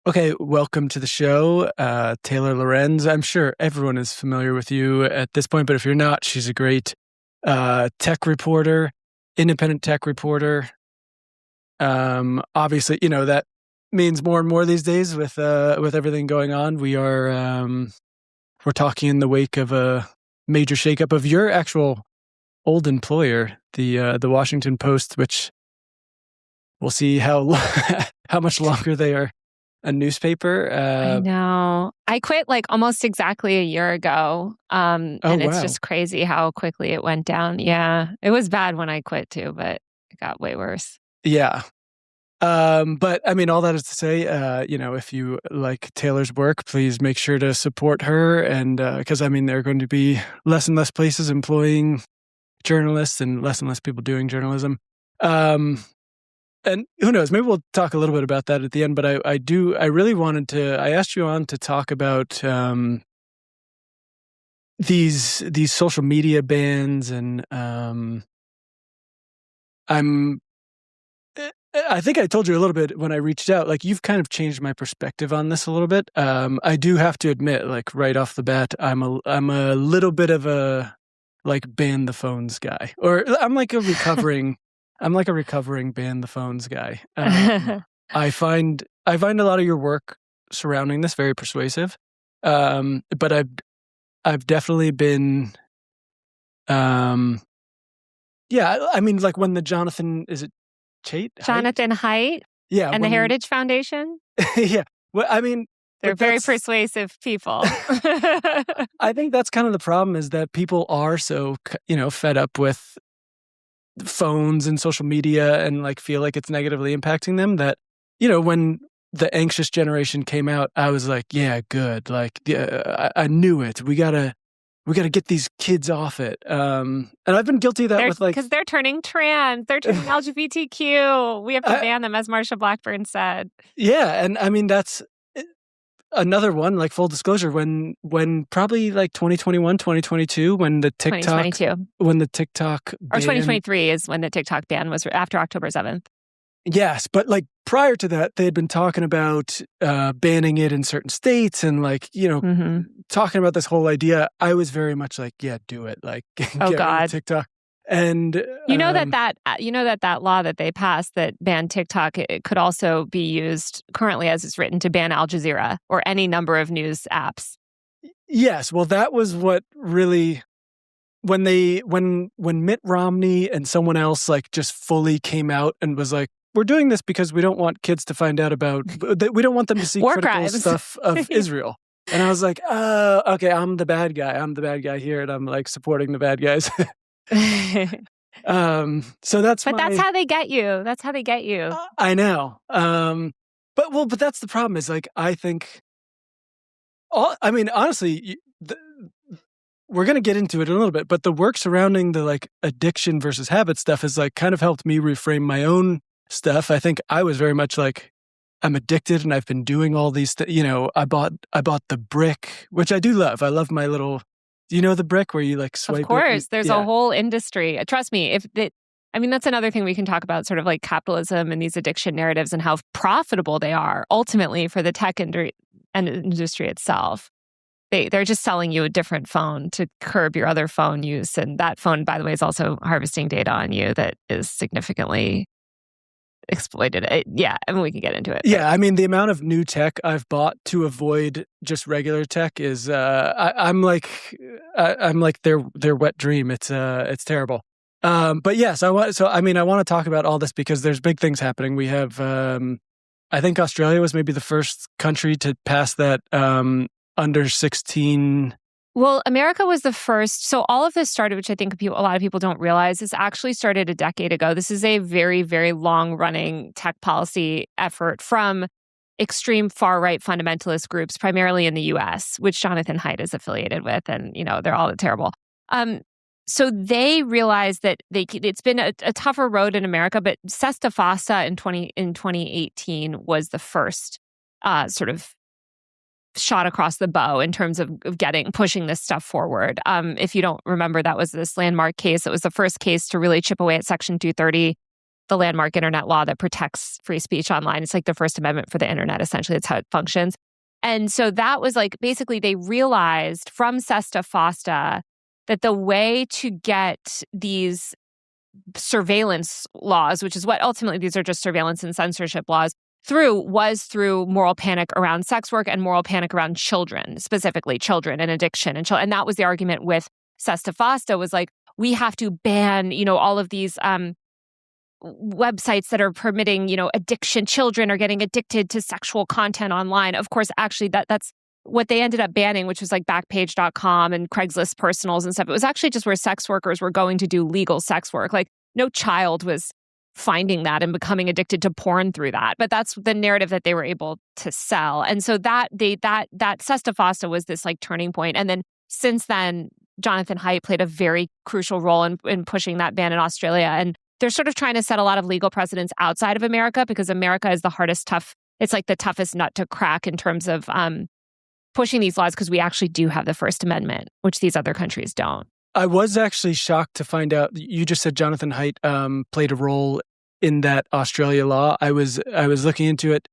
Okay, welcome to the show, Taylor Lorenz. I'm sure everyone is familiar with you at this point, but if you're not, she's a great tech reporter, independent tech reporter. Obviously, that means more and more these days with everything going on. We're talking in the wake of a major shakeup of your actual old employer, the Washington Post, which we'll see how how much longer they are a newspaper. I know. I quit like almost exactly a year ago. And it's just crazy how quickly it went down. Yeah. It was bad when I quit too, but it got way worse. Yeah. But I mean, all that is to say, if you like Taylor's work, please make sure to support her. And because there are going to be less and less places employing journalists and less people doing journalism. And who knows, maybe we'll talk a little bit about that at the end, but I really wanted to, I asked you on to talk about these social media bans, and I think I told you a little bit when I reached out, like you've kind of changed my perspective on this a little bit. I do have to admit, like right off the bat, I'm a little bit of a like ban the phones guy, or I'm like a recovering ban the phones guy. I find a lot of your work surrounding this very persuasive. But I've definitely been, like when the Jonathan Haidt? Yeah. And the Heritage Foundation? Yeah. Well, they're very persuasive people. I think that's kind of the problem, is that people are so, fed up with phones and social media and like feel like it's negatively impacting them, that when the anxious generation came out, I was like, yeah, good, like, yeah, I knew it, we gotta get these kids off it. And I've been guilty of that with like, because they're turning trans, they're turning LGBTQ, we have to ban them, as Marsha Blackburn said. Yeah. And that's another one, like full disclosure, when probably like 2021, 2022, when the TikTok, or 2023 is when the TikTok ban was, after October 7th. Yes, but like prior to that, they had been talking about banning it in certain states, and like, talking about this whole idea. I was very much like, yeah, do it. Like, get rid of TikTok. And that law that they passed that banned TikTok, it could also be used currently as it's written to ban Al Jazeera or any number of news apps. Yes, well, that was what really, when Mitt Romney and someone else like just fully came out and was like, we're doing this because we don't want kids to find out about, we don't want them to see war critical crimes. Stuff of Israel. And I was like, okay, I'm the bad guy. I'm the bad guy here, and I'm like supporting the bad guys. So that's how they get you. That's how they get you. I know. But that's the problem, is like, I think honestly, we're going to get into it in a little bit, but the work surrounding the like addiction versus habit stuff has like kind of helped me reframe my own stuff. I think I was very much like, I'm addicted and I've been doing all these I bought the brick, which I do love. I love my little, the brick where you like swipe. Of course, there's a whole industry. Trust me, that's another thing we can talk about, sort of like capitalism and these addiction narratives and how profitable they are ultimately for the tech industry itself. They're just selling you a different phone to curb your other phone use. And that phone, by the way, is also harvesting data on you that is significantly exploited. We can get into it. Yeah, the amount of new tech I've bought to avoid just regular tech is I'm like their wet dream. It's terrible. But yes, I want to talk about all this because there's big things happening. We have I think Australia was maybe the first country to pass that under 16. Well, America was the first. So all of this started, which I think a lot of people don't realize, this actually started a decade ago. This is a very, very long-running tech policy effort from extreme far-right fundamentalist groups, primarily in the U.S., which Jonathan Haidt is affiliated with, and they're all terrible. So they realized that it's been a tougher road in America, but Sesta Fossa in 2018 was the first sort of shot across the bow in terms of pushing this stuff forward. If you don't remember, that was this landmark case. It was the first case to really chip away at Section 230 the landmark internet law that protects free speech online. It's like the First Amendment for the internet, essentially. That's how it functions. And so that was like, basically they realized from Sesta Fosta that the way to get these surveillance laws, which is what ultimately these are just surveillance and censorship laws, was through moral panic around sex work and moral panic around children, specifically children and addiction. And that was the argument with Sesta Fosta, was like, we have to ban, all of these websites that are permitting, addiction. Children are getting addicted to sexual content online. Of course, actually, that's what they ended up banning, which was like Backpage.com and Craigslist personals and stuff. It was actually just where sex workers were going to do legal sex work. Like, no child was finding that and becoming addicted to porn through that. But that's the narrative that they were able to sell. And so that Sesta Fosta was this like turning point. And then since then, Jonathan Haidt played a very crucial role in pushing that ban in Australia. And they're sort of trying to set a lot of legal precedents outside of America, because America is it's like the toughest nut to crack in terms of pushing these laws, because we actually do have the First Amendment, which these other countries don't. I was actually shocked to find out, you just said Jonathan Haidt played a role in that Australia law. I was looking into it.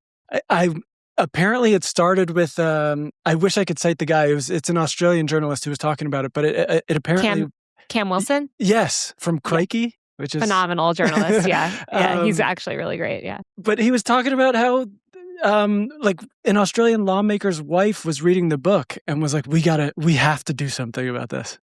I apparently it started with, I wish I could cite the guy. It's an Australian journalist who was talking about it, but it apparently... Cam Wilson? Yes, from Crikey. Yeah. Which is phenomenal journalist. Yeah. He's actually really great. Yeah. But he was talking about how like an Australian lawmaker's wife was reading the book and was like, we have to do something about this.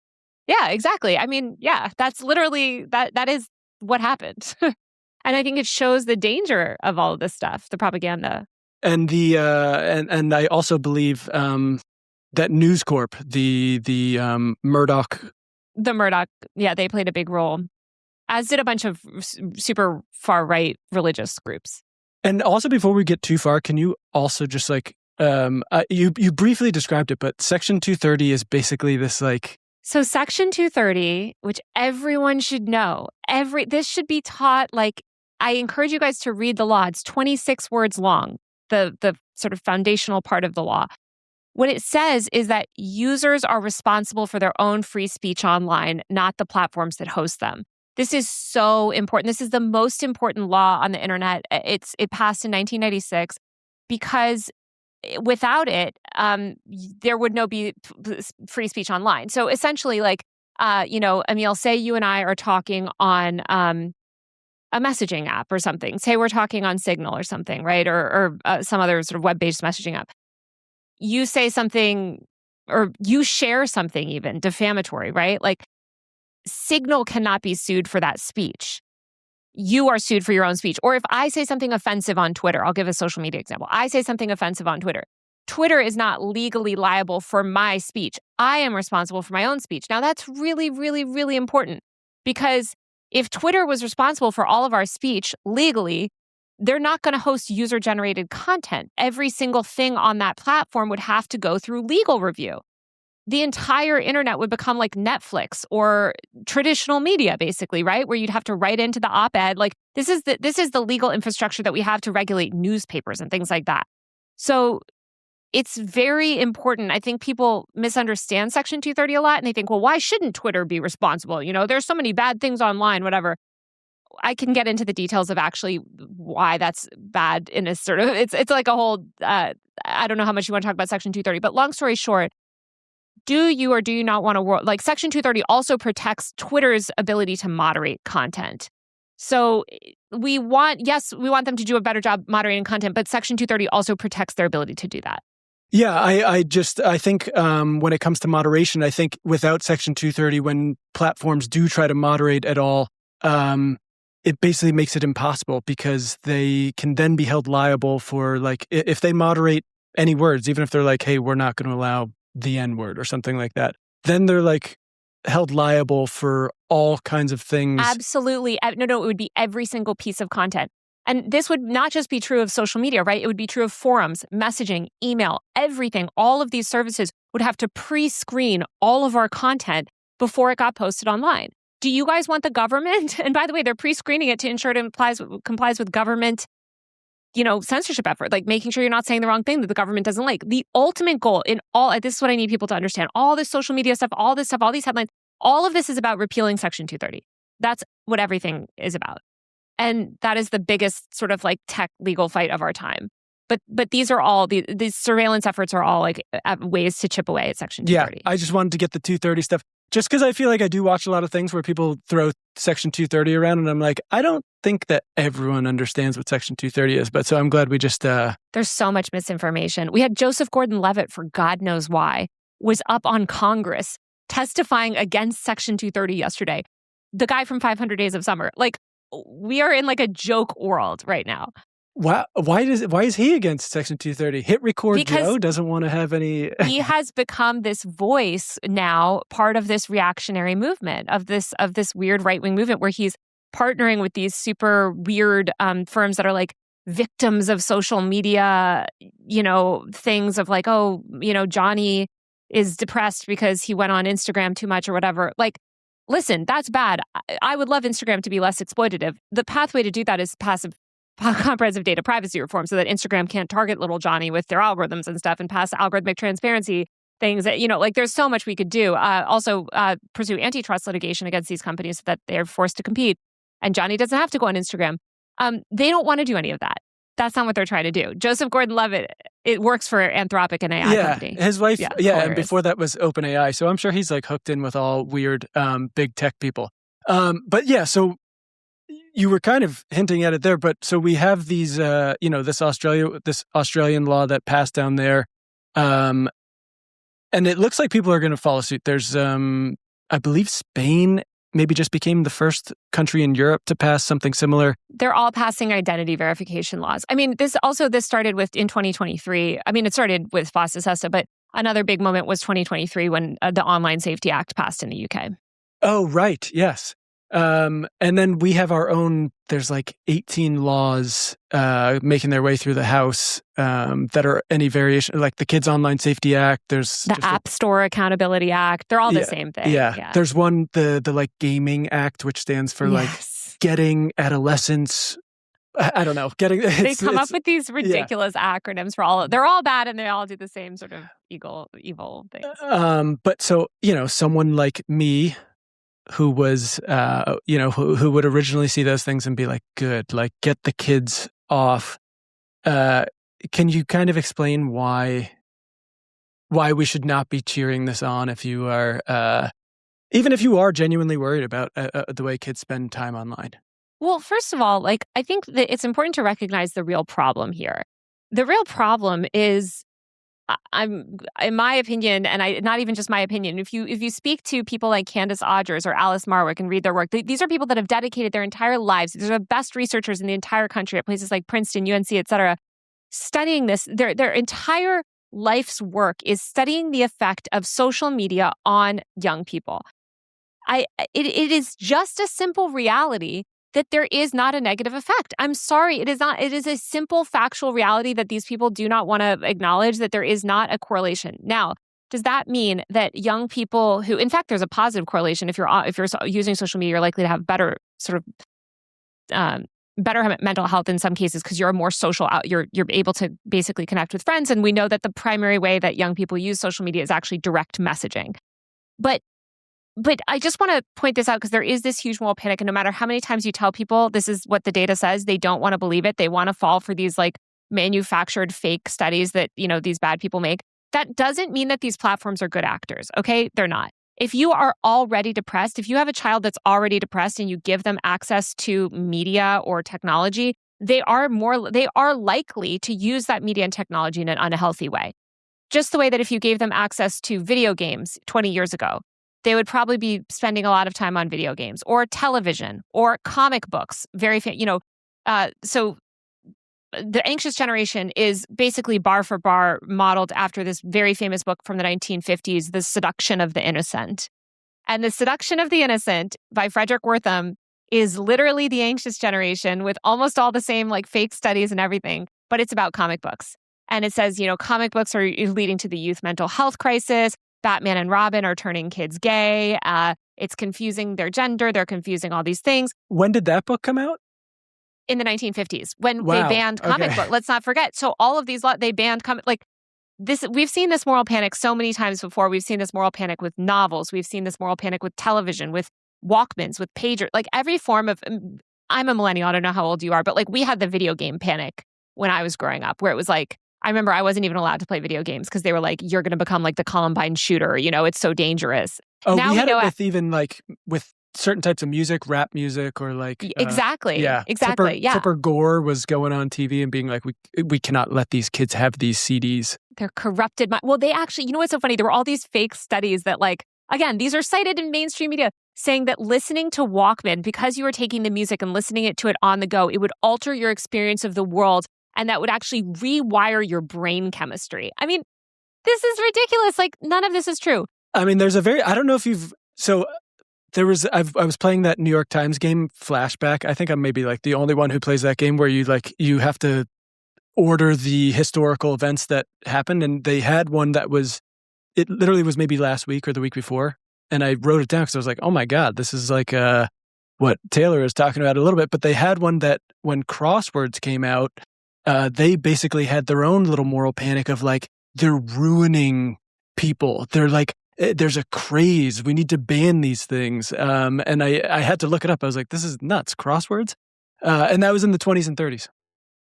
Yeah, exactly. I mean, yeah, that's literally, that is what happened. And I think it shows the danger of all of this stuff, the propaganda. And and I also believe that News Corp, the Murdoch. The Murdoch, yeah, they played a big role, as did a bunch of super far-right religious groups. And also, before we get too far, can you also just like, you briefly described it, but Section 230 is basically this like... So Section 230, which everyone should know, this should be taught, like, I encourage you guys to read the law. It's 26 words long, the sort of foundational part of the law. What it says is that users are responsible for their own free speech online, not the platforms that host them. This is so important. This is the most important law on the internet. It passed in 1996 because without it, there would no be free speech online. So essentially, like, Emil, say you and I are talking on a messaging app or something. Say we're talking on Signal or something, right? Or some other sort of web-based messaging app. You say something, or you share something even defamatory, right? Like, Signal cannot be sued for that speech. You are sued for your own speech. Or if I say something offensive on Twitter, I'll give a social media example. I say something offensive on Twitter. Twitter is not legally liable for my speech. I am responsible for my own speech. Now, that's really, really, really important, because if Twitter was responsible for all of our speech legally, they're not going to host user-generated content. Every single thing on that platform would have to go through legal review. The entire internet would become like Netflix or traditional media, basically, right? Where you'd have to write into the op-ed. Like, this is the legal infrastructure that we have to regulate newspapers and things like that. So it's very important. I think people misunderstand Section 230 a lot, and they think, well, why shouldn't Twitter be responsible? There's so many bad things online, whatever. I can get into the details of actually why that's bad in a sort of, it's like a whole, I don't know how much you want to talk about Section 230, but long story short, do you or do you not want to work? Like, Section 230 also protects Twitter's ability to moderate content. So we want them to do a better job moderating content, but Section 230 also protects their ability to do that. Yeah, I think when it comes to moderation, I think without Section 230, when platforms do try to moderate at all, it basically makes it impossible, because they can then be held liable for, like, if they moderate any words, even if they're like, hey, we're not going to allow the N-word or something like that, then they're like held liable for all kinds of things. Absolutely. No, it would be every single piece of content. And this would not just be true of social media, right? It would be true of forums, messaging, email, everything. All of these services would have to pre-screen all of our content before it got posted online. Do you guys want the government? And by the way, they're pre-screening it to ensure it complies with government, censorship effort, like making sure you're not saying the wrong thing that the government doesn't like. The ultimate goal in this is what I need people to understand. All this social media stuff, all these headlines, all of this is about repealing Section 230. That's what everything is about. And that is the biggest sort of like tech legal fight of our time. But these are all, these surveillance efforts are all like ways to chip away at Section 230. Yeah, I just wanted to get the 230 stuff. Just because I feel like I do watch a lot of things where people throw Section 230 around, and I'm like, I don't think that everyone understands what Section 230 is. But so I'm glad we just... There's so much misinformation. We had Joseph Gordon-Levitt, for God knows why, was up on Congress testifying against Section 230 yesterday. The guy from 500 Days of Summer. Like, we are in like a joke world right now. Why is he against Section 230? Hit record because Joe doesn't want to have any... He has become this voice now, part of this reactionary movement, of this weird right-wing movement where he's partnering with these super weird firms that are like victims of social media, things of like, Johnny is depressed because he went on Instagram too much or whatever. Like, listen, that's bad. I would love Instagram to be less exploitative. The pathway to do that is comprehensive data privacy reform, so that Instagram can't target little Johnny with their algorithms and stuff, and pass algorithmic transparency things that, like there's so much we could do. Also pursue antitrust litigation against these companies so that they're forced to compete. And Johnny doesn't have to go on Instagram. They don't want to do any of that. That's not what they're trying to do. Joseph Gordon-Levitt, it works for Anthropic, an AI company. His wife, and before that was OpenAI. So I'm sure he's like hooked in with all weird big tech people. But yeah, so you were kind of hinting at it there, but so we have these, this Australian law that passed down there, and it looks like people are going to follow suit. There's, I believe, Spain maybe just became the first country in Europe to pass something similar. They're all passing identity verification laws. I mean, this started in 2023. I mean, it started with FOSTA SESTA, but another big moment was 2023 when the Online Safety Act passed in the UK. Oh, right. Yes. And then we have our own, there's like 18 laws making their way through the House that are any variation, like the Kids Online Safety Act. There's the App Store Accountability Act. They're all the same thing. Yeah. There's one, the like Gaming Act, which stands for like getting adolescents. I don't know. They come up with these ridiculous acronyms for all. They're all bad, and they all do the same sort of evil things. But so, someone like me, who was, who would originally see those things and be like, good, like get the kids off. Can you kind of explain why we should not be cheering this on if you are, even if you are genuinely worried about the way kids spend time online? Well, first of all, like I think that it's important to recognize the real problem here. The real problem is, in my opinion, and not even just my opinion, if you speak to people like Candace Odgers or Alice Marwick and read their work, these are people that have dedicated their entire lives. These are the best researchers in the entire country at places like Princeton, UNC, et cetera, studying this. Their entire life's work is studying the effect of social media on young people. It is just a simple reality that there is not a negative effect. I'm sorry, it is not. It is a simple factual reality that these people do not want to acknowledge, that there is not a correlation. Now, does that mean that young people who, in fact, there's a positive correlation. If you're using social media, you're likely to have better better mental health in some cases because you're more social. You're able to basically connect with friends, and we know that the primary way that young people use social media is actually direct messaging. But I just want to point this out because there is this huge moral panic, and no matter how many times you tell people this is what the data says, they don't want to believe it. They want to fall for these like manufactured fake studies that, these bad people make. That doesn't mean that these platforms are good actors, okay? They're not. If you are already depressed, if you have a child that's already depressed and you give them access to media or technology, they are likely to use that media and technology in an unhealthy way. Just the way that if you gave them access to video games 20 years ago, they would probably be spending a lot of time on video games or television or comic books. So the Anxious Generation is basically bar for bar modeled after this very famous book from the 1950s, The Seduction of the Innocent. And The Seduction of the Innocent by Frederick Wertham is literally the Anxious Generation with almost all the same like fake studies and everything, but it's about comic books. And it says, comic books are leading to the youth mental health crisis. Batman and Robin are turning kids gay. It's confusing their gender. They're confusing all these things. When did that book come out? In the 1950s, when they banned comic book. Let's not forget. So all of these, they banned this. We've seen this moral panic so many times before. We've seen this moral panic with novels. We've seen this moral panic with television, with Walkmans, with pagers, like every form of, I'm a millennial. I don't know how old you are, but like we had the video game panic when I was growing up, where it was like, I remember I wasn't even allowed to play video games because they were like, you're going to become like the Columbine shooter. It's so dangerous. Oh, now we had it with even like with certain types of music, rap music, or like exactly. Flipper Gore was going on TV and being like, we cannot let these kids have these CDs. They're corrupted. Well, they actually, what's so funny? There were all these fake studies that like, again, these are cited in mainstream media saying that listening to Walkman, because you were taking the music and listening to it on the go, it would alter your experience of the world. And that would actually rewire your brain chemistry. I mean, this is ridiculous. Like, none of this is true. I mean, I don't know if I was playing that New York Times game, Flashback. I think I'm maybe like the only one who plays that game where you have to order the historical events that happened. And they had one it literally was maybe last week or the week before. And I wrote it down because I was like, oh my God, this is like what Taylor is talking about a little bit. But they had one that when crosswords came out, they basically had their own little moral panic of like, they're ruining people. They're like, there's a craze. We need to ban these things. And I had to look it up. I was like, this is nuts. Crosswords? And that was in the 20s and 30s.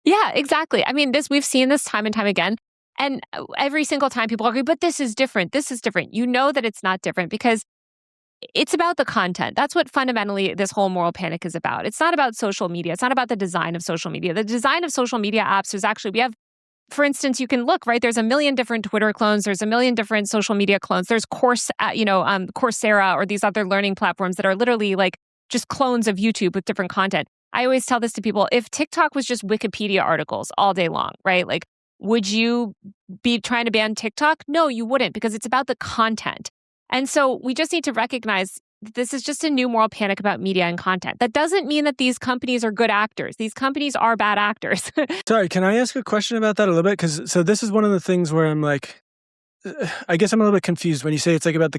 Yeah, exactly. I mean, we've seen this time and time again. And every single time people argue, but this is different. This is different. You know that it's not different because it's about the content. That's what fundamentally this whole moral panic is about. It's not about social media. It's not about the design of social media. The design of social media apps is actually, we have, for instance, you can look, right? There's a million different Twitter clones. There's a million different social media clones. There's Coursera or these other learning platforms that are literally like just clones of YouTube with different content. I always tell this to people. If TikTok was just Wikipedia articles all day long, right? Like, would you be trying to ban TikTok? No, you wouldn't, because it's about the content. And so we just need to recognize this is just a new moral panic about media and content. That doesn't mean that these companies are good actors. These companies are bad actors. Sorry, can I ask a question about that a little bit? Because so this is one of the things where I'm like, I guess I'm a little bit confused when you say it's like about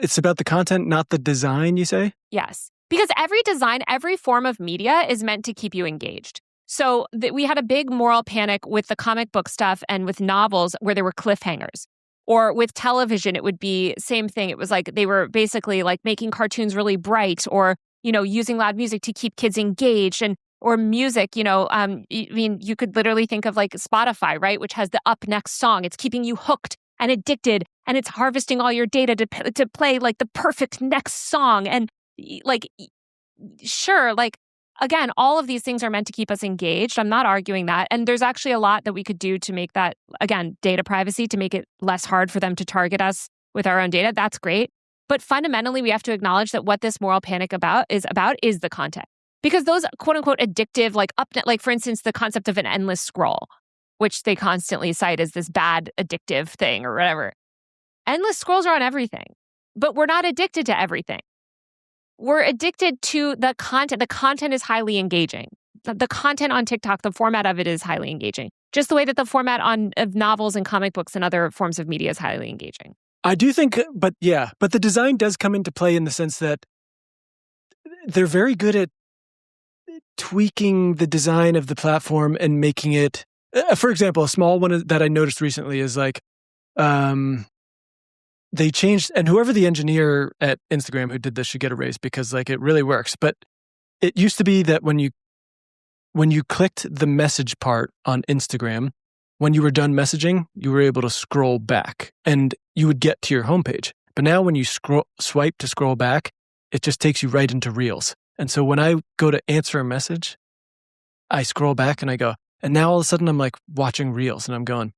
it's about the content, not the design, you say? Yes, because every design, every form of media is meant to keep you engaged. So we had a big moral panic with the comic book stuff and with novels where there were cliffhangers. Or with television, it would be same thing. It was like they were basically like making cartoons really bright or, using loud music to keep kids engaged or music, I mean, you could literally think of like Spotify, right? Which has the up next song. It's keeping you hooked and addicted and it's harvesting all your data to play like the perfect next song. And like, sure, like, again, all of these things are meant to keep us engaged. I'm not arguing that. And there's actually a lot that we could do to make that, again, data privacy, to make it less hard for them to target us with our own data. That's great. But fundamentally, we have to acknowledge that what this moral panic is the content. Because those quote unquote addictive, like for instance, the concept of an endless scroll, which they constantly cite as this bad addictive thing or whatever. Endless scrolls are on everything, but we're not addicted to everything. We're addicted to the content. The content is highly engaging. The content on TikTok, the format of it is highly engaging. Just the way that the format of novels and comic books and other forms of media is highly engaging. I do think, but the design does come into play in the sense that they're very good at tweaking the design of the platform and making it, for example, a small one that I noticed recently is like, they changed, and whoever the engineer at Instagram who did this should get a raise because like it really works. But it used to be that when you clicked the message part on Instagram, when you were done messaging, you were able to scroll back and you would get to your homepage. But now when you swipe to scroll back, it just takes you right into Reels. And so when I go to answer a message, I scroll back and I go, and now all of a sudden I'm like watching Reels and I'm going,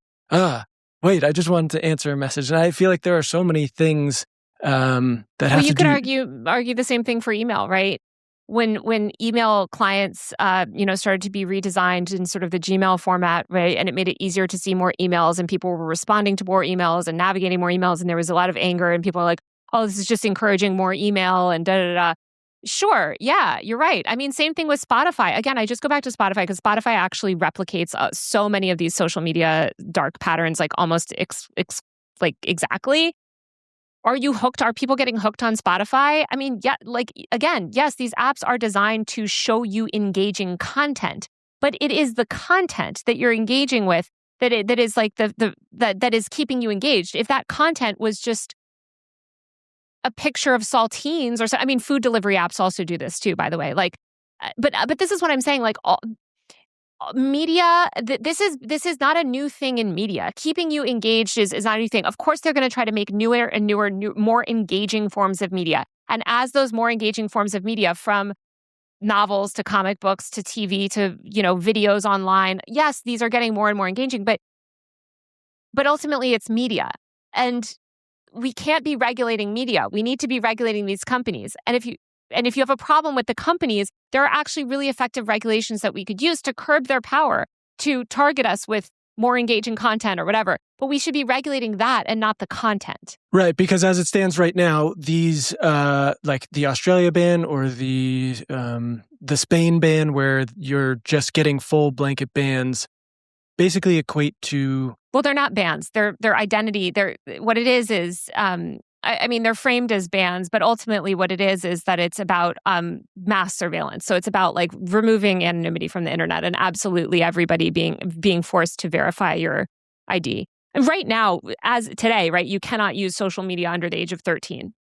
wait, I just wanted to answer a message. And I feel like there are so many things that have to do... Well, you could argue the same thing for email, right? When email clients, started to be redesigned in sort of the Gmail format, right? And it made it easier to see more emails and people were responding to more emails and navigating more emails. And there was a lot of anger and people are like, oh, this is just encouraging more email and da-da-da. Sure. Yeah, you're right. I mean, same thing with Spotify. Again, I just go back to Spotify because Spotify actually replicates so many of these social media dark patterns, like almost exactly. Are you hooked? Are people getting hooked on Spotify? I mean, yeah, like, again, yes, these apps are designed to show you engaging content, but it is the content that you're engaging with that is like that is keeping you engaged. If that content was just a picture of saltines or so, I mean, food delivery apps also do this too, by the way. Like But this is what I'm saying. Like media, this is not a new thing in media. Keeping you engaged is not a new thing. Of course, they're going to try to make newer, more engaging forms of media. And as those more engaging forms of media, from novels to comic books to TV to videos online, yes, these are getting more and more engaging. But ultimately, it's media, and we can't be regulating media. We need to be regulating these companies. And if you have a problem with the companies, there are actually really effective regulations that we could use to curb their power to target us with more engaging content or whatever. But we should be regulating that and not the content. Right, because as it stands right now, these like the Australia ban or the Spain ban, where you're just getting full blanket bans, basically equate to... Well, they're not bans. Their identity. What it is. I mean, they're framed as bans, but ultimately what it is that it's about mass surveillance. So it's about like removing anonymity from the internet and absolutely everybody being forced to verify your ID. And right now, as today, right, you cannot use social media under the age of 13.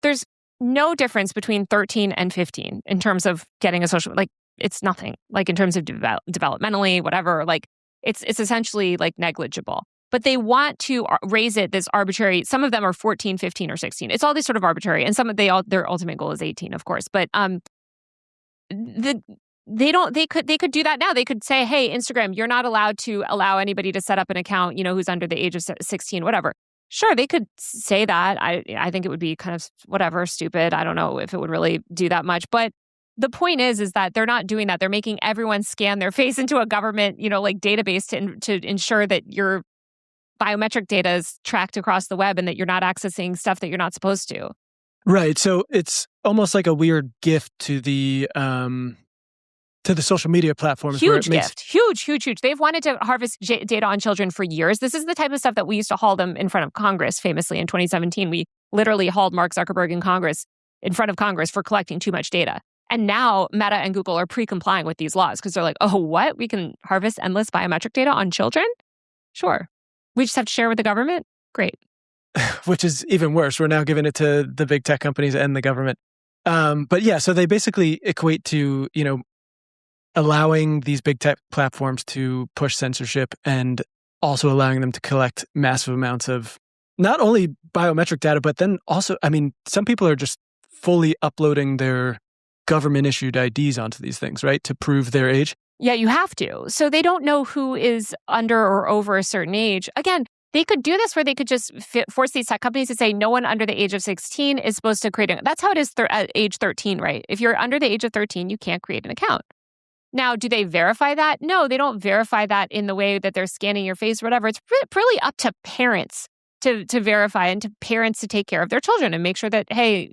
There's no difference between 13 and 15 in terms of getting a social, like it's nothing, like in terms of developmentally, whatever, like it's essentially like negligible. But they want to raise it this arbitrary. Some of them are 14, 15, or 16. It's all these sort of arbitrary, and their ultimate goal is 18, of course. But they could do that now. They could say, hey, Instagram, you're not allowed to allow anybody to set up an account, who's under the age of 16, whatever. Sure, they could say that. I think it would be kind of whatever, stupid. I don't know if it would really do that much, but the point is that they're not doing that. They're making everyone scan their face into a government, like database to ensure that your biometric data is tracked across the web and that you're not accessing stuff that you're not supposed to. Right. So it's almost like a weird gift to the social media platforms. Huge gift. Huge. They've wanted to harvest data on children for years. This is the type of stuff that we used to haul them in front of Congress famously in 2017. We literally hauled Mark Zuckerberg in front of Congress for collecting too much data. And now Meta and Google are pre-complying with these laws because they're like, oh, what? We can harvest endless biometric data on children? Sure. We just have to share with the government? Great. Which is even worse. We're now giving it to the big tech companies and the government. But yeah, so they basically equate to, allowing these big tech platforms to push censorship and also allowing them to collect massive amounts of not only biometric data, but then also, I mean, some people are just fully uploading their government-issued IDs onto these things, right, to prove their age. Yeah, you have to. So they don't know who is under or over a certain age. Again, they could do this where they could just force these tech companies to say no one under the age of 16 is supposed to create That's how it is at age 13, right? If you're under the age of 13, you can't create an account. Now, do they verify that? No, they don't verify that in the way that they're scanning your face or whatever. It's really up to parents to verify and to parents to take care of their children and make sure that, hey,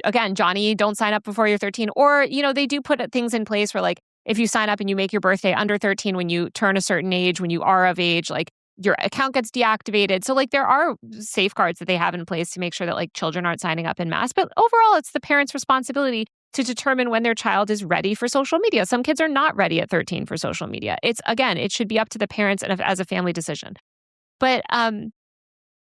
again, Johnny, don't sign up before you're 13. Or, they do put things in place where like, if you sign up and you make your birthday under 13 when you turn a certain age, when you are of age, like your account gets deactivated. So like there are safeguards that they have in place to make sure that like children aren't signing up en masse. But overall, it's the parent's responsibility to determine when their child is ready for social media. Some kids are not ready at 13 for social media. It should be up to the parents and as a family decision. But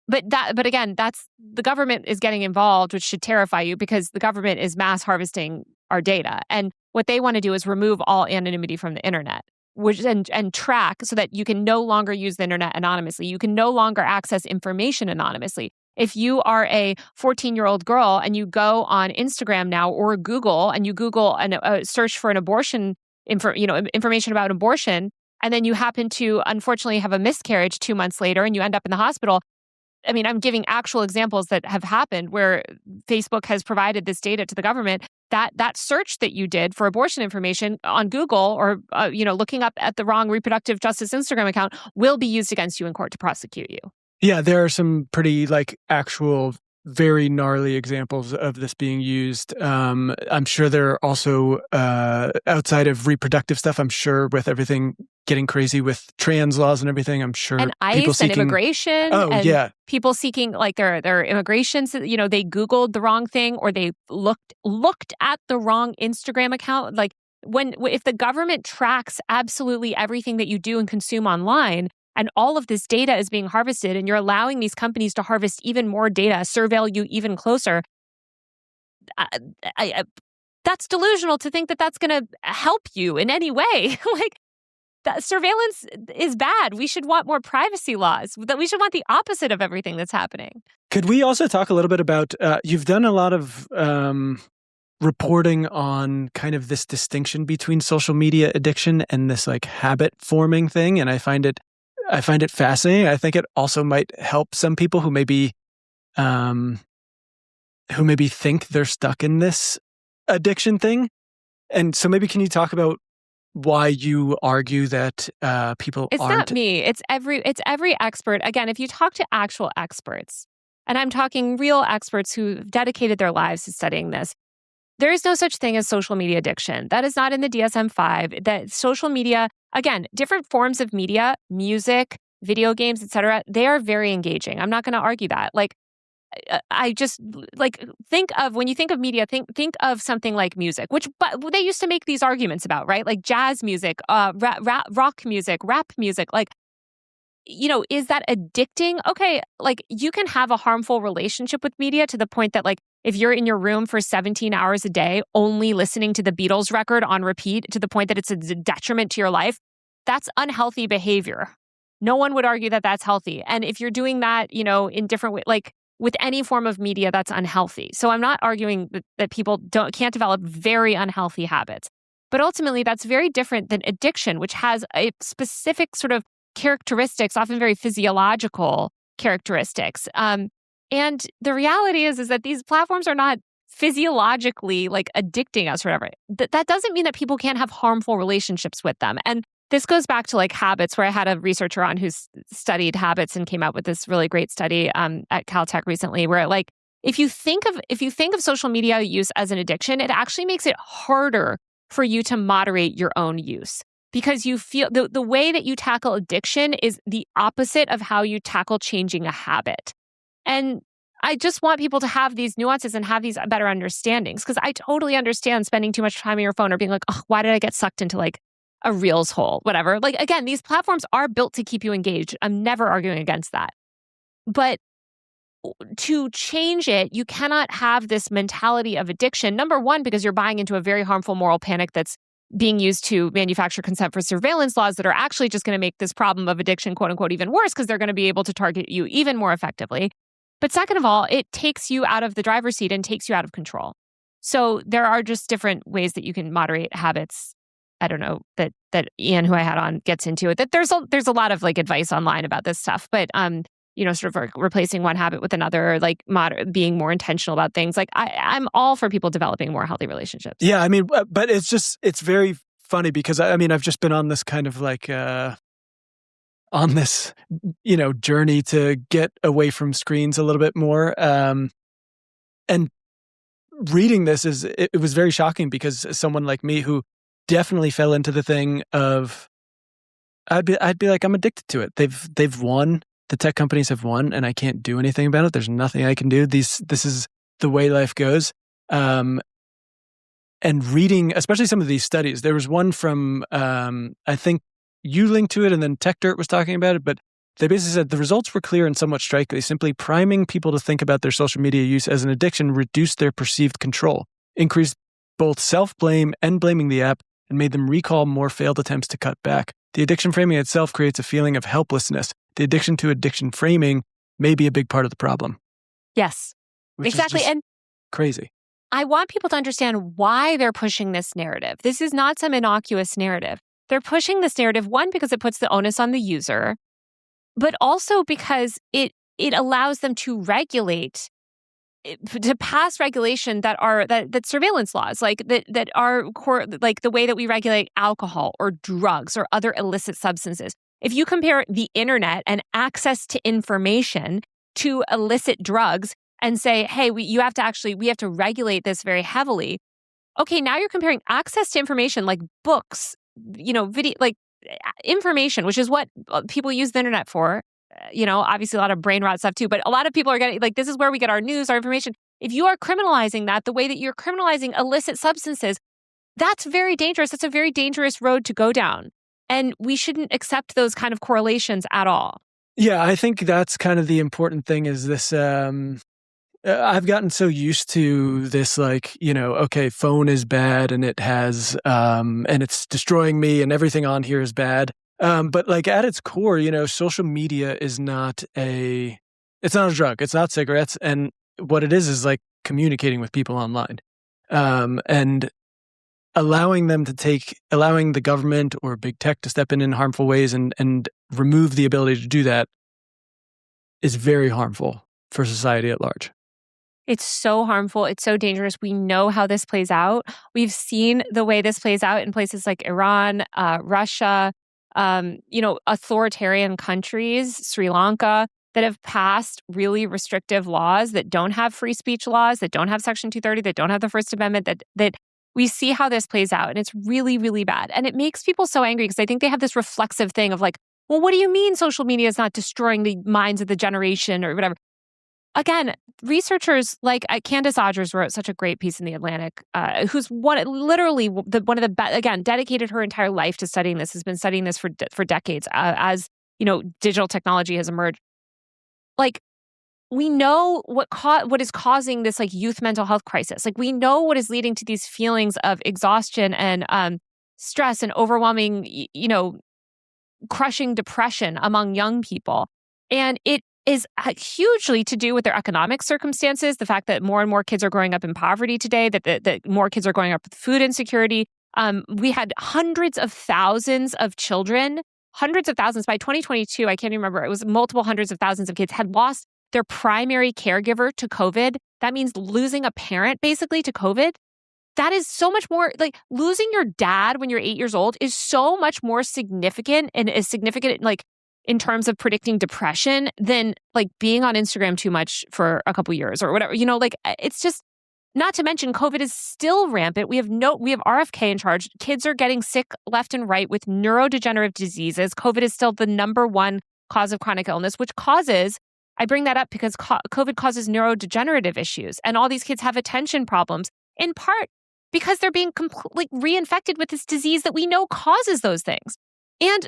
again, that's the government is getting involved, which should terrify you because the government is mass harvesting our data. And what they want to do is remove all anonymity from the internet, and track so that you can no longer use the internet anonymously. You can no longer access information anonymously. If you are a 14-year-old girl and you go on Instagram now or Google and you Google and search for an abortion, information about abortion, and then you happen to unfortunately have a miscarriage 2 months later and you end up in the hospital. I mean, I'm giving actual examples that have happened where Facebook has provided this data to the government. That search that you did for abortion information on Google or looking up at the wrong reproductive justice Instagram account will be used against you in court to prosecute you. Yeah, there are some pretty actual very gnarly examples of this being used. I'm sure there are also outside of reproductive stuff. I'm sure with everything getting crazy with trans laws and everything, I'm sure and ICE and immigration. Oh, and yeah. People seeking their immigrations. They Googled the wrong thing or they looked at the wrong Instagram account. Like if the government tracks absolutely everything that you do and consume online, and all of this data is being harvested, and you're allowing these companies to harvest even more data, surveil you even closer. that's delusional to think that that's going to help you in any way. Like, that surveillance is bad. We should want more privacy laws. That we should want the opposite of everything that's happening. Could we also talk a little bit about, you've done a lot of reporting on kind of this distinction between social media addiction and this like habit forming thing. And I find it fascinating. I think it also might help some people who maybe think they're stuck in this addiction thing. And so maybe can you talk about why you argue that people It's aren't... not me. It's every expert. Again, if you talk to actual experts, and I'm talking real experts who've dedicated their lives to studying this, there is no such thing as social media addiction. That is not in the DSM-5. That social media, again, different forms of media, music, video games, etc., they are very engaging. I'm not going to argue that. Like, I just like think of, when you think of media, think of something like music, which they used to make these arguments about, right? Like jazz music, rock music, rap music. Like, is that addicting? Okay, like you can have a harmful relationship with media to the point that like if you're in your room for 17 hours a day only listening to the Beatles record on repeat to the point that it's a detriment to your life, that's unhealthy behavior. No one would argue that that's healthy. And if you're doing that, in different ways, like with any form of media, that's unhealthy. So I'm not arguing that people can't develop very unhealthy habits. But ultimately, that's very different than addiction, which has a specific sort of characteristics, often very physiological characteristics. And the reality is that these platforms are not physiologically like addicting us or whatever. That doesn't mean that people can't have harmful relationships with them. And this goes back to like habits, where I had a researcher on who's studied habits and came out with this really great study at Caltech recently, where like if you think of social media use as an addiction, it actually makes it harder for you to moderate your own use, because you feel the way that you tackle addiction is the opposite of how you tackle changing a habit. And I just want people to have these nuances and have these better understandings, because I totally understand spending too much time on your phone or being like, oh, why did I get sucked into like a Reels hole, whatever. Like, again, these platforms are built to keep you engaged. I'm never arguing against that. But to change it, you cannot have this mentality of addiction. Number one, because you're buying into a very harmful moral panic that's being used to manufacture consent for surveillance laws that are actually just going to make this problem of addiction, quote unquote, even worse, because they're going to be able to target you even more effectively. But second of all, it takes you out of the driver's seat and takes you out of control. So there are just different ways that you can moderate habits. I don't know that Ian, who I had on, gets into it. That there's a lot of like advice online about this stuff, but sort of replacing one habit with another, like being more intentional about things. Like I'm all for people developing more healthy relationships. Yeah, I mean, but it's very funny because I've just been on this kind of like on this journey to get away from screens a little bit more, and reading this it was very shocking, because someone like me who definitely fell into the thing of I'd be like, I'm addicted to it. They've won. The tech companies have won, and I can't do anything about it. There's nothing I can do. This is the way life goes. And reading, especially some of these studies, there was one from I think you linked to it, and then Tech Dirt was talking about it. But they basically said the results were clear and somewhat striking. Simply priming people to think about their social media use as an addiction reduced their perceived control, increased both self-blame and blaming the app, and made them recall more failed attempts to cut back. The addiction framing itself creates a feeling of helplessness. The addiction to addiction framing may be a big part of the problem. Yes, exactly. And crazy. I want people to understand why they're pushing this narrative. This is not some innocuous narrative. They're pushing this narrative, one, because it puts the onus on the user, but also because it allows them to regulate, to pass regulation that surveillance laws, like that are core, like the way that we regulate alcohol or drugs or other illicit substances. If you compare the internet and access to information to illicit drugs and say, hey, we have to regulate this very heavily. Okay, now you're comparing access to information like books, video, like information, which is what people use the internet for. Obviously a lot of brain rot stuff too, but a lot of people are getting, like, this is where we get our news, our information. If you are criminalizing that the way that you're criminalizing illicit substances, that's very dangerous. That's a very dangerous road to go down. And we shouldn't accept those kind of correlations at all. Yeah, I think that's kind of the important thing, is this, I've gotten so used to this, like, okay, phone is bad and it has, and it's destroying me and everything on here is bad. But like at its core, social media is it's not a drug. It's not cigarettes. And what it is like communicating with people online. And allowing the government or big tech to step in harmful ways and remove the ability to do that is very harmful for society at large. It's so harmful. It's so dangerous. We know how this plays out. We've seen the way this plays out in places like Iran, Russia, authoritarian countries, Sri Lanka, that have passed really restrictive laws that don't have free speech laws, that don't have Section 230, that don't have the First Amendment, that we see how this plays out. And it's really, really bad. And it makes people so angry because I think they have this reflexive thing of like, well, what do you mean social media is not destroying the minds of the generation or whatever? Again, researchers like Candace Odgers wrote such a great piece in The Atlantic, who's one of the best, again, dedicated her entire life to studying this, has been studying this for decades as, digital technology has emerged. Like, we know what is causing this like youth mental health crisis. Like, we know what is leading to these feelings of exhaustion and stress and overwhelming, crushing depression among young people. And it is hugely to do with their economic circumstances, the fact that more and more kids are growing up in poverty today, that more kids are growing up with food insecurity. We had hundreds of thousands of children, hundreds of thousands. By 2022, I can't remember, it was multiple hundreds of thousands of kids had lost their primary caregiver to COVID. That means losing a parent basically to COVID. That is so much more, like losing your dad when you're 8 years old is so much more significant and is significant like in terms of predicting depression than like being on Instagram too much for a couple years or whatever. It's just, not to mention COVID is still rampant. We have RFK in charge. Kids are getting sick left and right with neurodegenerative diseases. COVID is still the number one cause of chronic illness, which causes, I bring that up because COVID causes neurodegenerative issues. And all these kids have attention problems, in part because they're being completely reinfected with this disease that we know causes those things.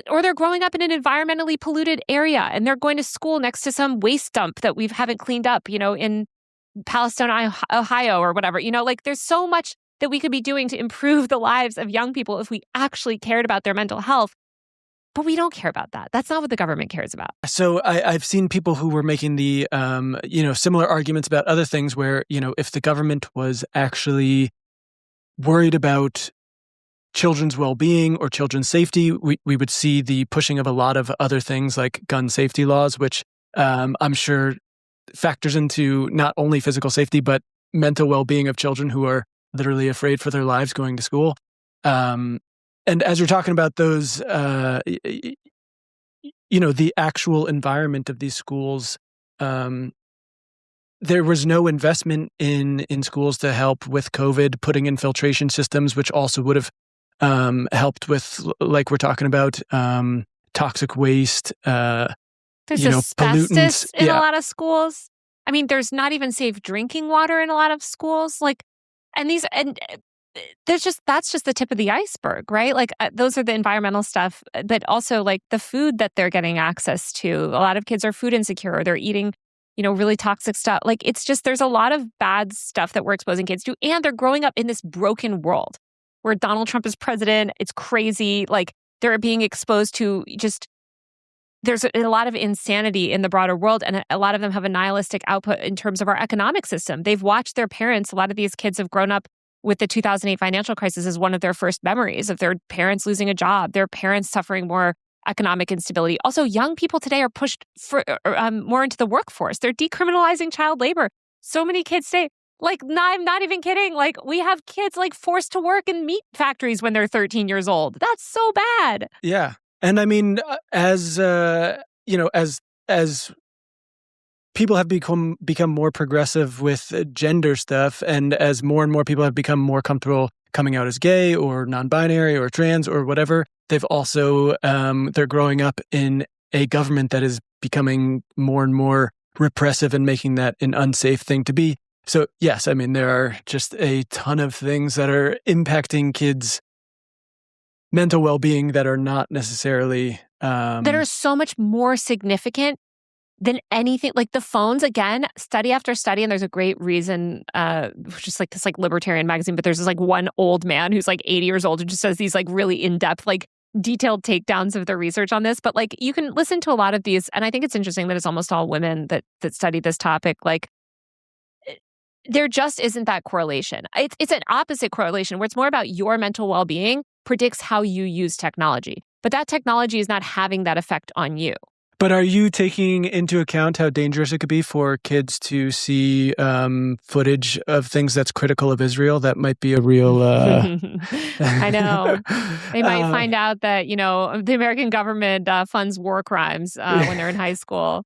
Or they're growing up in an environmentally polluted area and they're going to school next to some waste dump that we haven't cleaned up, in Palestine, Ohio or whatever. There's so much that we could be doing to improve the lives of young people if we actually cared about their mental health. But we don't care about that. That's not what the government cares about. So I've seen people who were making the, similar arguments about other things where, if the government was actually worried about children's well-being or children's safety, we would see the pushing of a lot of other things like gun safety laws, which I'm sure factors into not only physical safety, but mental well-being of children who are literally afraid for their lives going to school. And as you're talking about those, the actual environment of these schools, there was no investment in schools to help with COVID, putting in filtration systems, which also would have helped with, like we're talking about, toxic waste, there's asbestos pollutants in a lot of schools. I mean, there's not even safe drinking water in a lot of schools. That's just the tip of the iceberg, right? Those are the environmental stuff, but also like the food that they're getting access to. A lot of kids are food insecure. They're eating, really toxic stuff. It's just, there's a lot of bad stuff that we're exposing kids to, and they're growing up in this broken world where Donald Trump is president. It's crazy. They're being exposed to there's a lot of insanity in the broader world, and a lot of them have a nihilistic output in terms of our economic system. They've watched their parents. A lot of these kids have grown up with the 2008 financial crisis as one of their first memories of their parents losing a job, their parents suffering more economic instability. Also, young people today are pushed more into the workforce. They're decriminalizing child labor. So many kids say, I'm not even kidding. We have kids forced to work in meat factories when they're 13 years old. That's so bad. Yeah. And I mean, as people have become more progressive with gender stuff, and as more and more people have become more comfortable coming out as gay or non-binary or trans or whatever, they've also they're growing up in a government that is becoming more and more repressive and making that an unsafe thing to be. So yes, I mean, there are just a ton of things that are impacting kids' mental well-being that are not necessarily that are so much more significant than anything. Like the phones, again, study after study, and there's a great reason, just like this like libertarian magazine, but there's this like one old man who's like 80 years old who just says these like really in-depth, like detailed takedowns of the research on this. But like you can listen to a lot of these, and I think it's interesting that it's almost all women that study this topic. Like there just isn't that correlation. It's an opposite correlation where it's more about your mental well-being predicts how you use technology. But that technology is not having that effect on you. But are you taking into account how dangerous it could be for kids to see footage of things that's critical of Israel? That might be a real... I know. They might find out that, the American government funds war crimes when they're in high school.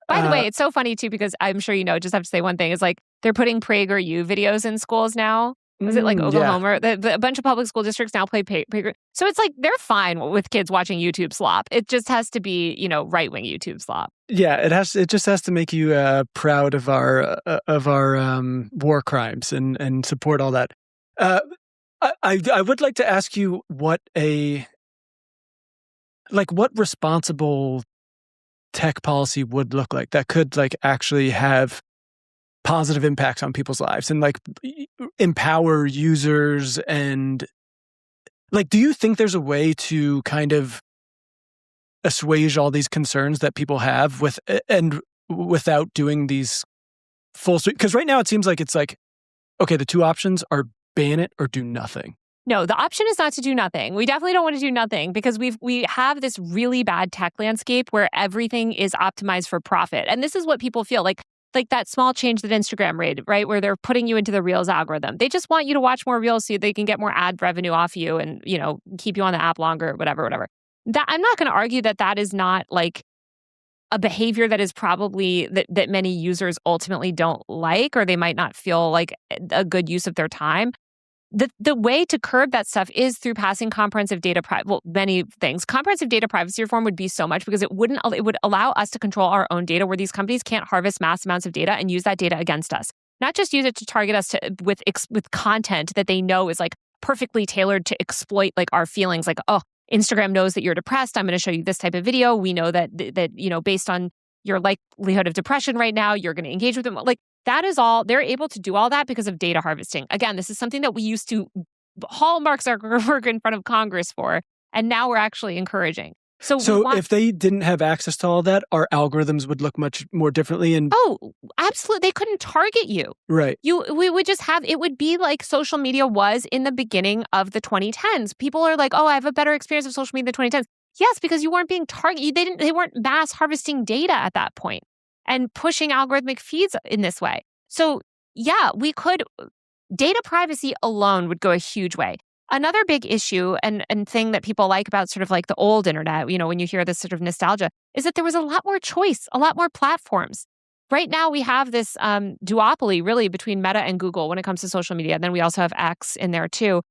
By the way, it's so funny, too, because I'm sure just have to say one thing, is like they're putting PragerU videos in schools now. Was it like Oklahoma? Yeah. A bunch of public school districts now play Prager. So it's like they're fine with kids watching YouTube slop. It just has to be, right-wing YouTube slop. Yeah, it just has to make you proud of our war crimes and support all that. I would like to ask you what responsible tech policy would look like that could like actually have positive impacts on people's lives and like empower users. And like, do you think there's a way to kind of assuage all these concerns that people have without doing these full street? Because right now it seems like it's like, okay, the two options are ban it or do nothing. No, the option is not to do nothing. We definitely don't want to do nothing because we have this really bad tech landscape where everything is optimized for profit. And this is what people feel like that small change that Instagram made, right? Where they're putting you into the Reels algorithm. They just want you to watch more Reels so they can get more ad revenue off you and, keep you on the app longer, whatever. That I'm not going to argue that is not like a behavior that is probably that many users ultimately don't like, or they might not feel like a good use of their time. The way to curb that stuff is through passing comprehensive data privacy. Well, many things. Comprehensive data privacy reform would be so much because it would allow us to control our own data where these companies can't harvest mass amounts of data and use that data against us. Not just use it to target us with content that they know is like perfectly tailored to exploit like our feelings. Like, oh, Instagram knows that you're depressed. I'm going to show you this type of video. We know that based on your likelihood of depression right now, you're going to engage with them. Like, that is all. They're able to do all that because of data harvesting. Again, this is something that we used to hallmarks our work in front of Congress for, and now we're actually encouraging. So if they didn't have access to all that, our algorithms would look much more differently. And absolutely, they couldn't target you. Right. We would just have, it would be like social media was in the beginning of the 2010s. People are like, oh, I have a better experience of social media in the 2010s. Yes, because you weren't being targeted. They weren't mass harvesting data at that point and pushing algorithmic feeds in this way. So yeah, we could, data privacy alone would go a huge way. Another big issue and thing that people like about sort of like the old internet, when you hear this sort of nostalgia, is that there was a lot more choice, a lot more platforms. Right now we have this duopoly really between Meta and Google when it comes to social media. And then we also have X in there too.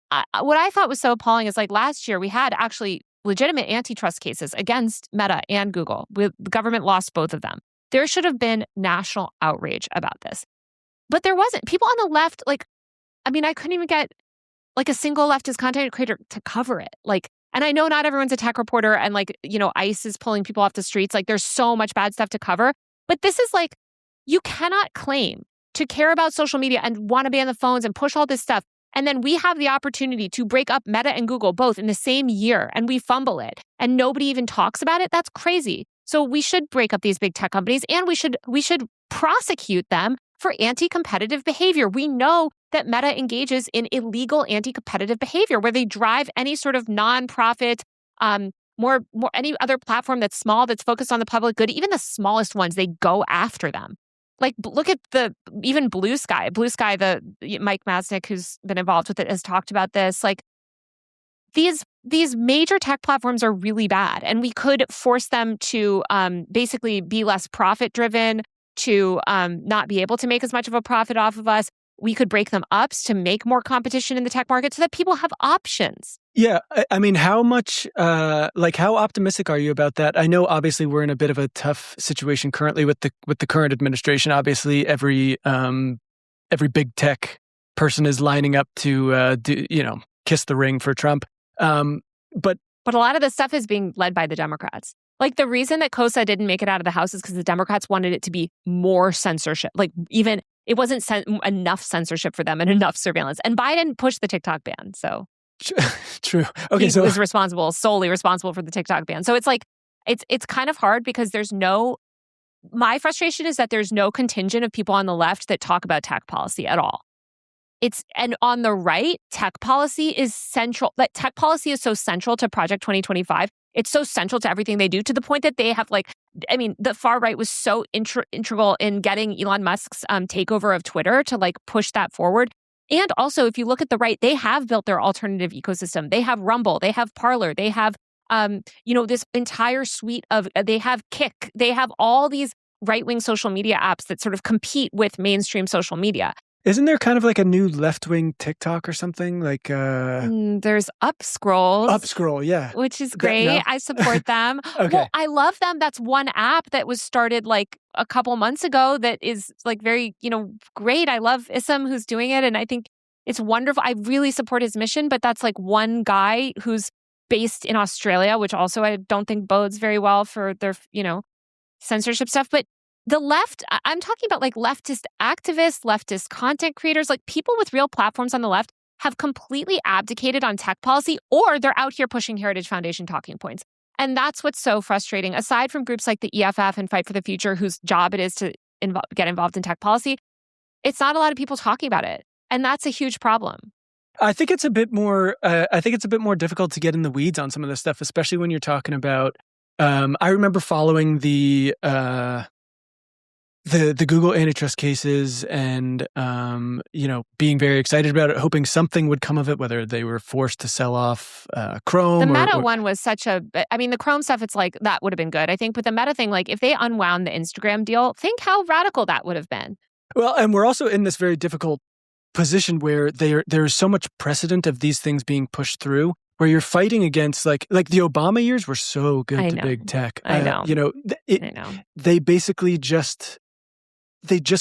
What I thought was so appalling is like last year we had actually legitimate antitrust cases against Meta and Google. The government lost both of them. There should have been national outrage about this. But there wasn't. People on the left, I couldn't even get like a single leftist content creator to cover it. And I know not everyone's a tech reporter and ICE is pulling people off the streets. Like there's so much bad stuff to cover. But this is like, you cannot claim to care about social media and want to ban the phones and push all this stuff. And then we have the opportunity to break up Meta and Google both in the same year and we fumble it and nobody even talks about it. That's crazy. So we should break up these big tech companies and we should prosecute them for anti-competitive behavior. We know that Meta engages in illegal anti-competitive behavior where they drive any sort of nonprofit, more any other platform that's small, that's focused on the public good, even the smallest ones, they go after them. Like, look at even Blue Sky. Blue Sky, Mike Masnick, who's been involved with it, has talked about this. Like, these major tech platforms are really bad, and we could force them to basically be less profit-driven, to not be able to make as much of a profit off of us. We could break them up to make more competition in the tech market so that people have options. Yeah. I mean, how much, how optimistic are you about that? I know obviously we're in a bit of a tough situation currently with the current administration. Obviously, every big tech person is lining up to kiss the ring for Trump. But But a lot of the stuff is being led by the Democrats. Like the reason that KOSA didn't make it out of the House is because the Democrats wanted it to be more censorship. Like even it wasn't enough censorship for them and enough surveillance. And Biden pushed the TikTok ban. So true. Okay, he was solely responsible for the TikTok ban. So it's like it's kind of hard because my frustration is that there's no contingent of people on the left that talk about tech policy at all. And on the right, tech policy is central. Like tech policy is so central to Project 2025. It's so central to everything they do to the point that they have the far right was so integral in getting Elon Musk's takeover of Twitter to push that forward. And also, if you look at the right, they have built their alternative ecosystem. They have Rumble, they have Parler, they have this entire suite of, they have Kick, they have all these right-wing social media apps that sort of compete with mainstream social media. Isn't there kind of like a new left-wing TikTok or something? There's Upscroll. Upscroll, yeah. Which is great. I support them. Okay. Well, I love them. That's one app that was started a couple months ago that is very, great. I love Issam who's doing it. And I think it's wonderful. I really support his mission, but that's one guy who's based in Australia, which also I don't think bodes very well for their, censorship stuff. But the left, I'm talking about leftist activists, leftist content creators, people with real platforms on the left have completely abdicated on tech policy, or they're out here pushing Heritage Foundation talking points. And that's what's so frustrating. Aside from groups like the EFF and Fight for the Future, whose job it is to get involved in tech policy, it's not a lot of people talking about it. And that's a huge problem. I think it's a bit more difficult to get in the weeds on some of this stuff, especially when you're talking about, I remember following the Google antitrust cases and, being very excited about it, hoping something would come of it, whether they were forced to sell off Chrome. The Meta one was the Chrome stuff, it's that would have been good, I think. But the Meta thing, if they unwound the Instagram deal, think how radical that would have been. Well, and we're also in this very difficult position where there's so much precedent of these things being pushed through, where you're fighting against the Obama years were so good to big tech. I know. I know. They basically just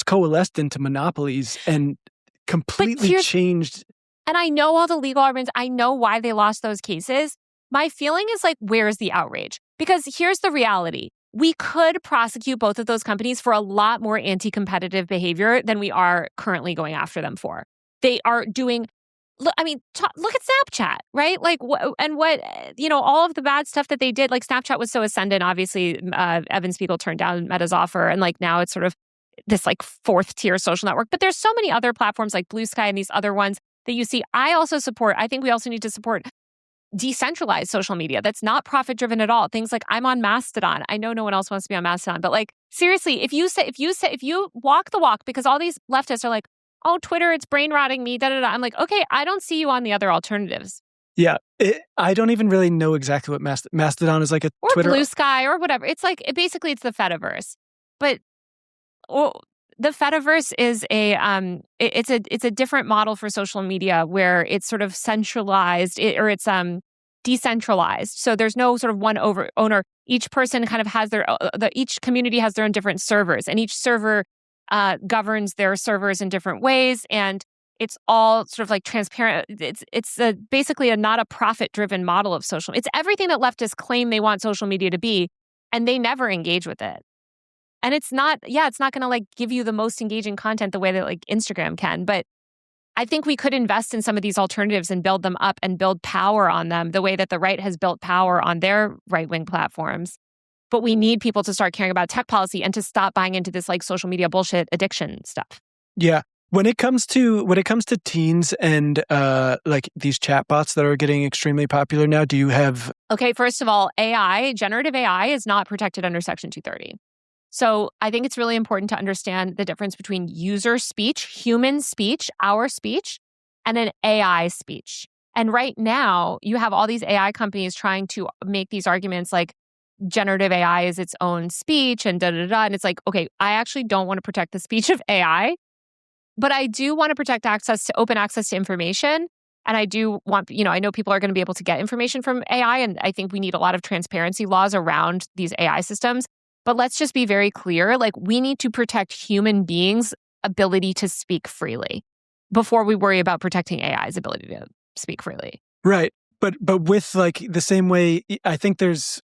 coalesced into monopolies and completely changed. And I know all the legal arguments. I know why they lost those cases. My feeling is where's the outrage? Because here's the reality. We could prosecute both of those companies for a lot more anti-competitive behavior than we are currently going after them for. They are doing, look at Snapchat, right? All of the bad stuff that they did, Snapchat was so ascendant. Obviously, Evan Spiegel turned down Meta's offer. And now it's sort of this fourth tier social network. But there's so many other platforms like Blue Sky and these other ones that you see. I think we also need to support decentralized social media that's not profit driven at all. Things I'm on Mastodon. I know no one else wants to be on Mastodon, but seriously, if you walk the walk, because all these leftists are oh, Twitter, it's brain rotting me, da da da. I'm okay, I don't see you on the other alternatives. Yeah, I don't even really know exactly what Mastodon is, a or Twitter, Blue Sky or whatever. It's basically it's the Fediverse, but the Fediverse is it's a different model for social media where it's sort of centralized or it's decentralized. So there's no sort of one owner. Each person kind of has each community has their own different servers, and each server governs their servers in different ways, and it's all sort of transparent. It's basically not a profit-driven model of social. It's everything that leftists claim they want social media to be, and they never engage with it. And it's not going to give you the most engaging content the way that Instagram can. But I think we could invest in some of these alternatives and build them up and build power on them the way that the right has built power on their right-wing platforms. But we need people to start caring about tech policy and to stop buying into this social media bullshit addiction stuff. Yeah. When it comes to teens and these chatbots that are getting extremely popular now, do you have... Okay, first of all, generative AI is not protected under Section 230. So I think it's really important to understand the difference between user speech, human speech, our speech, and an AI speech. And right now, you have all these AI companies trying to make these arguments generative AI is its own speech and da-da-da. And it's okay, I actually don't want to protect the speech of AI, but I do want to protect open access to information. And I do want, I know people are going to be able to get information from AI, and I think we need a lot of transparency laws around these AI systems. But let's just be very clear, we need to protect human beings' ability to speak freely before we worry about protecting AI's ability to speak freely. Right. But with like the same way, I think there's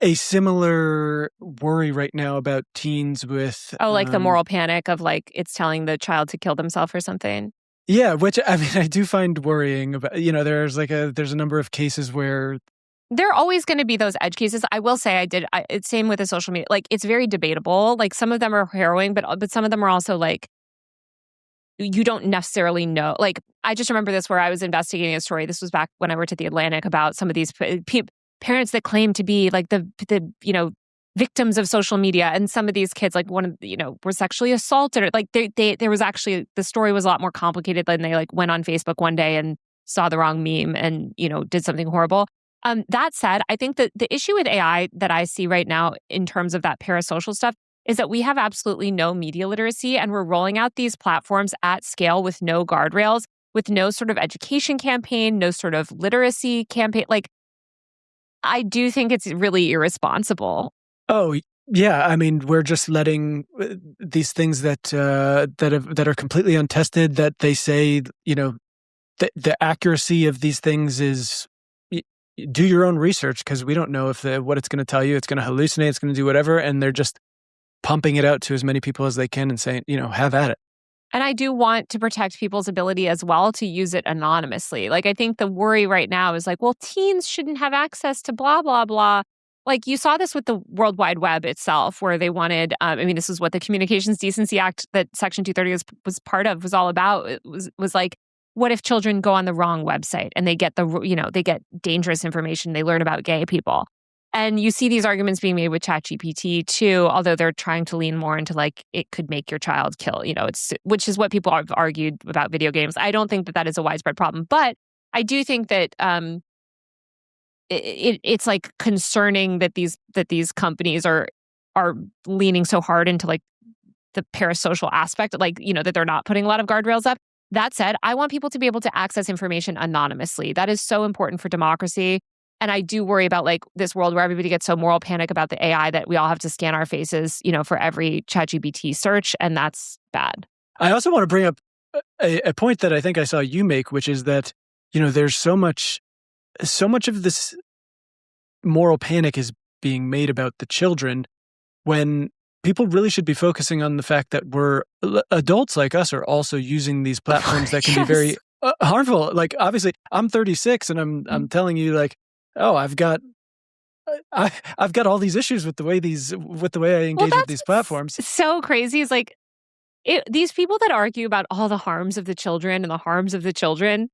a similar worry right now about teens with like the moral panic of like it's telling the child to kill themselves or something. Yeah, which I mean I do find worrying about. There's a number of cases where there are always going to be those edge cases. I will say it's same with the social media. Like it's very debatable. Like some of them are harrowing, but some of them are also like you don't necessarily know. Like I just remember this where I was investigating a story. This was back when I worked at The Atlantic about some of these parents that claim to be like the victims of social media, and some of these kids like were sexually assaulted, or like there was actually, the story was a lot more complicated than they like went on Facebook one day and saw the wrong meme and did something horrible. That said, I think that the issue with AI that I see right now in terms of that parasocial stuff is that we have absolutely no media literacy, and we're rolling out these platforms at scale with no guardrails, with no sort of education campaign, no sort of literacy campaign. Like, I do think it's really irresponsible. Oh, yeah. I mean, we're just letting these things that are completely untested, that they say, the accuracy of these things is, do your own research, because we don't know if what it's going to tell you. It's going to hallucinate. It's going to do whatever. And they're just pumping it out to as many people as they can and saying, have at it. And I do want to protect people's ability as well to use it anonymously. Like, I think the worry right now is like, well, teens shouldn't have access to blah, blah, blah. Like, you saw this with the World Wide Web itself, where they wanted, this is what the Communications Decency Act that Section 230 was part of, was all about. It was like, what if children go on the wrong website and they get they get dangerous information, they learn about gay people? And you see these arguments being made with ChatGPT too, although they're trying to lean more into like, it could make your child kill, which is what people have argued about video games. I don't think that is a widespread problem, but I do think that it's like concerning that these companies are leaning so hard into like the parasocial aspect, like, that they're not putting a lot of guardrails up. That said, I want people to be able to access information anonymously. That is so important for democracy. And I do worry about like this world where everybody gets so moral panic about the AI that we all have to scan our faces, for every ChatGPT search. And that's bad. I also want to bring up a point that I think I saw you make, which is that, there's so much of this moral panic is being made about the children, when people really should be focusing on the fact that adults like us are also using these platforms that can be very harmful. Like, obviously, I'm 36 and I'm telling you, like, oh, I've got all these issues with the way I engage with these platforms. So crazy. It's like these people that argue about all the harms of the children and the harms of the children.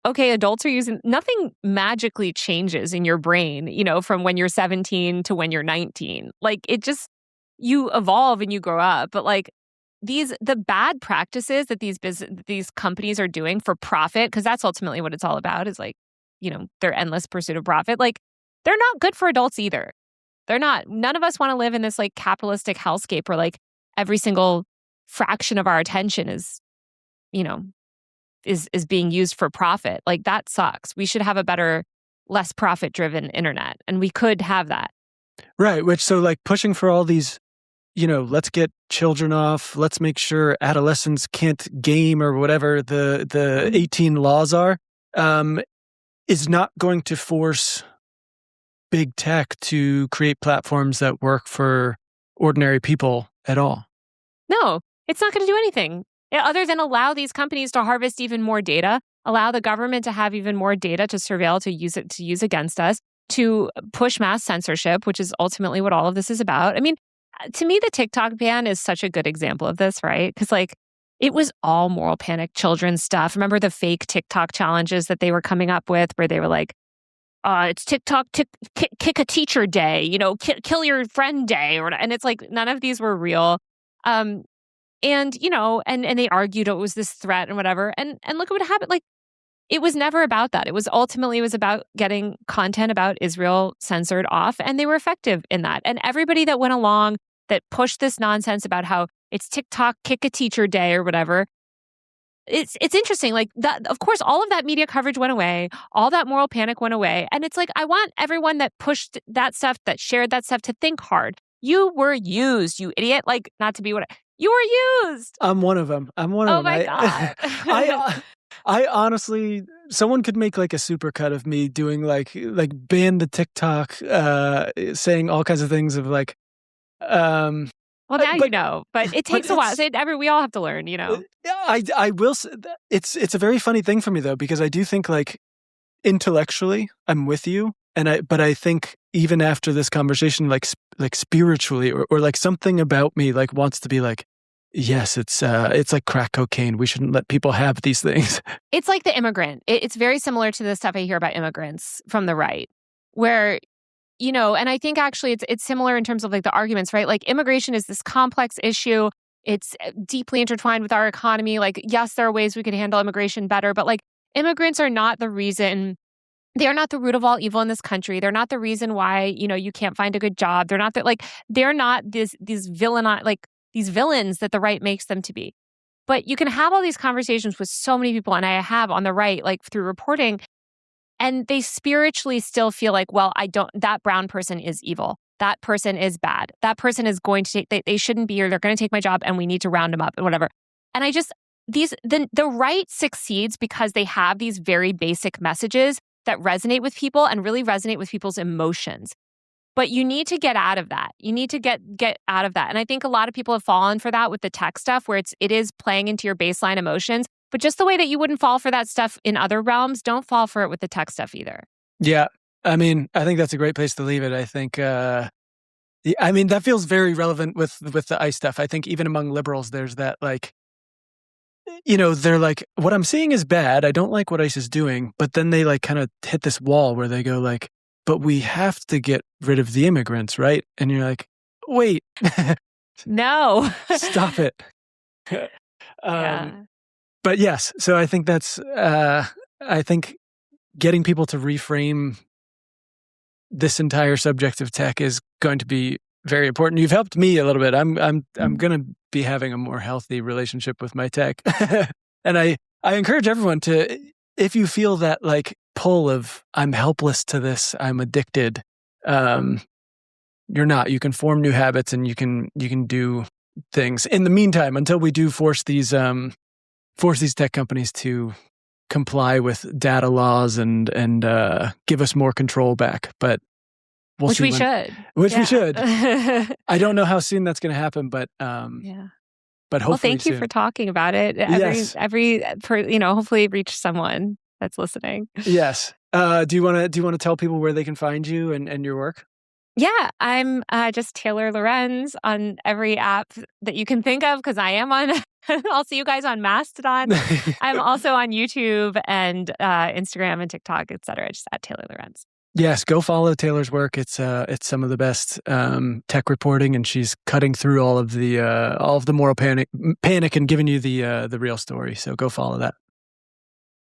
Okay, adults are using, nothing magically changes in your brain, from when you're 17 to when you're 19. Like, it just, you evolve and you grow up. But like the bad practices that these companies are doing for profit, because that's ultimately what it's all about, is like, their endless pursuit of profit. Like, they're not good for adults either. They're not. None of us want to live in this like capitalistic hellscape where like every single fraction of our attention is being used for profit. Like, that sucks. We should have a better, less profit-driven internet, and we could have that. Right. Which, so like pushing for all these, let's get children off. Let's make sure adolescents can't game or whatever the 18 laws are, is not going to force big tech to create platforms that work for ordinary people at all. No, it's not going to do anything other than allow these companies to harvest even more data, allow the government to have even more data to surveil, to use against us, to push mass censorship, which is ultimately what all of this is about. I mean, to me, the TikTok ban is such a good example of this, right? Because like, it was all moral panic children stuff. Remember the fake TikTok challenges that they were coming up with, where they were like, it's TikTok kick a teacher day, kill your friend day, and it's like none of these were real. And they argued it was this threat and whatever. And look at what happened. Like, it was never about that. It was about getting content about Israel censored off, and they were effective in that. And everybody that went along that pushed this nonsense about how it's TikTok kick a teacher day or whatever. It's interesting. Like, that, of course, all of that media coverage went away. All that moral panic went away. And it's like, I want everyone that pushed that stuff, that shared that stuff, to think hard. You were used, you idiot. Like, not to be what you were used. I'm one of them. Oh my God. I honestly, someone could make like a supercut of me doing like ban the TikTok, saying all kinds of things of like, well, now you know, but it takes a while. We all have to learn, you know. I will say that it's a very funny thing for me though, because I do think like intellectually I'm with you, but I think even after this conversation, like spiritually or like something about me like wants to be like, yes, it's like crack cocaine. We shouldn't let people have these things. It's like the immigrant. It's very similar to the stuff I hear about immigrants from the right, where, you know, and I think actually it's similar in terms of like the arguments, right? Like immigration is this complex issue. It's deeply intertwined with our economy. Like, yes, there are ways we could handle immigration better, but like immigrants are not the reason. They are not the root of all evil in this country. They're not the reason why, you know, you can't find a good job. They're not these villains that the right makes them to be. But you can have all these conversations with so many people, and I have on the right, like through reporting, and they spiritually still feel like, well, that brown person is evil. That person is bad. That person is going to they shouldn't be here. They're going to take my job and we need to round them up and whatever. And the right succeeds because they have these very basic messages that resonate with people and really resonate with people's emotions. But you need to get out of that. You need to get out of that. And I think a lot of people have fallen for that with the tech stuff where it is playing into your baseline emotions. But just the way that you wouldn't fall for that stuff in other realms, don't fall for it with the tech stuff either. Yeah. I mean, I think that's a great place to leave it. I think, I mean, that feels very relevant with the ICE stuff. I think even among liberals, there's that like, you know, they're like, what I'm seeing is bad. I don't like what ICE is doing. But then they like kind of hit this wall where they go like, but we have to get rid of the immigrants, right? And you're like, wait. No. Stop it. Yeah. But yes, so I think that's, I think getting people to reframe this entire subject of tech is going to be very important. You've helped me a little bit. I'm going to be having a more healthy relationship with my tech. And I encourage everyone to, if you feel that like pull of I'm helpless to this, I'm addicted, you're not. You can form new habits and you can do things. In the meantime, until we do force these tech companies to comply with data laws and give us more control back. But we should. We should. I don't know how soon that's going to happen, but yeah. But hopefully, well, thank you soon. For talking about it. Hopefully reach someone that's listening. Yes. Do you want to tell people where they can find you and your work? Yeah, I'm just Taylor Lorenz on every app that you can think of because I am on. I'll see you guys on Mastodon. I'm also on YouTube and Instagram and TikTok, etc. Just at Taylor Lorenz. Yes, go follow Taylor's work. It's some of the best tech reporting, and she's cutting through all of the moral panic and giving you the real story. So go follow that.